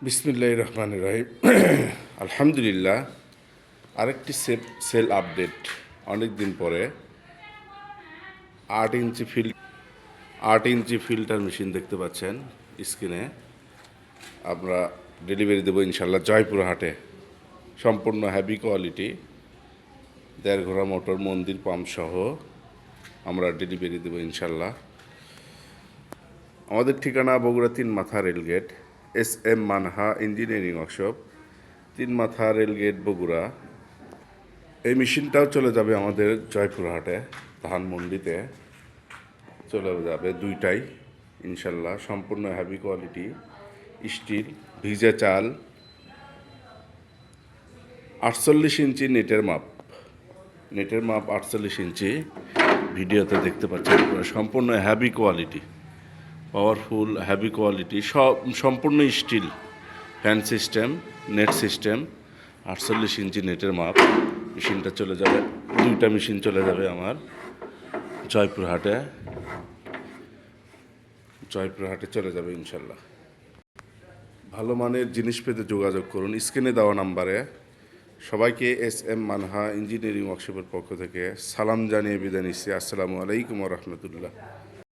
বিসমিল্লাহির রহমানির রহিম। আলহামদুলিল্লাহ, আরেকটি সেল আপডেট। অনেক দিন পরে 8 ইঞ্চি 8 ইঞ্চি ফিল্টার মেশিন দেখতে পাচ্ছেন স্ক্রিনে। আমরা ডেলিভারি দেবো ইনশাল্লাহ জয়পুর হাটে। সম্পূর্ণ হ্যাভি কোয়ালিটি, 1.5 ঘোড়া মোটর, মন্দির পাম্প সহ আমরা ডেলিভারি দেবো ইনশাল্লাহ। আমাদের ঠিকানা বগুড়া 3 মাথা rail gate, SM Manha engineering workshop, 3 মাথা রেলগেট বগুড়া। এই মেশিনটাও চলে যাবে আমাদের জয়পুর হাটে, ধানমন্ডিতে চলে যাবে দুইটাই ইনশাল্লাহ। সম্পূর্ণ হ্যাভি কোয়ালিটি স্টিল, ভিজা চাল, 48 ইঞ্চি নেটের মাপ। 48 ইঞ্চি, ভিডিওতে দেখতে পাচ্ছেন। সম্পূর্ণ heavy quality, powerful heavy quality, সম্পূর্ণ steel, fan system, net system, 48 inch নেটের মাপ। মেশিনটা চলে যাবে, দুইটা মেশিন চলে যাবে আমার জয়পুর হাটে চলে যাবে ইনশাল্লাহ। ভালো মানের জিনিস পেতে যোগাযোগ করুন স্ক্রিনে দেওয়া নাম্বারে। সবাইকে SM মানহা ইঞ্জিনিয়ারিং ওয়ার্কশপের পক্ষ থেকে সালাম জানিয়ে বিদায় নিচ্ছি। আসসালামু আলাইকুম ওয়া রাহমাতুল্লাহ।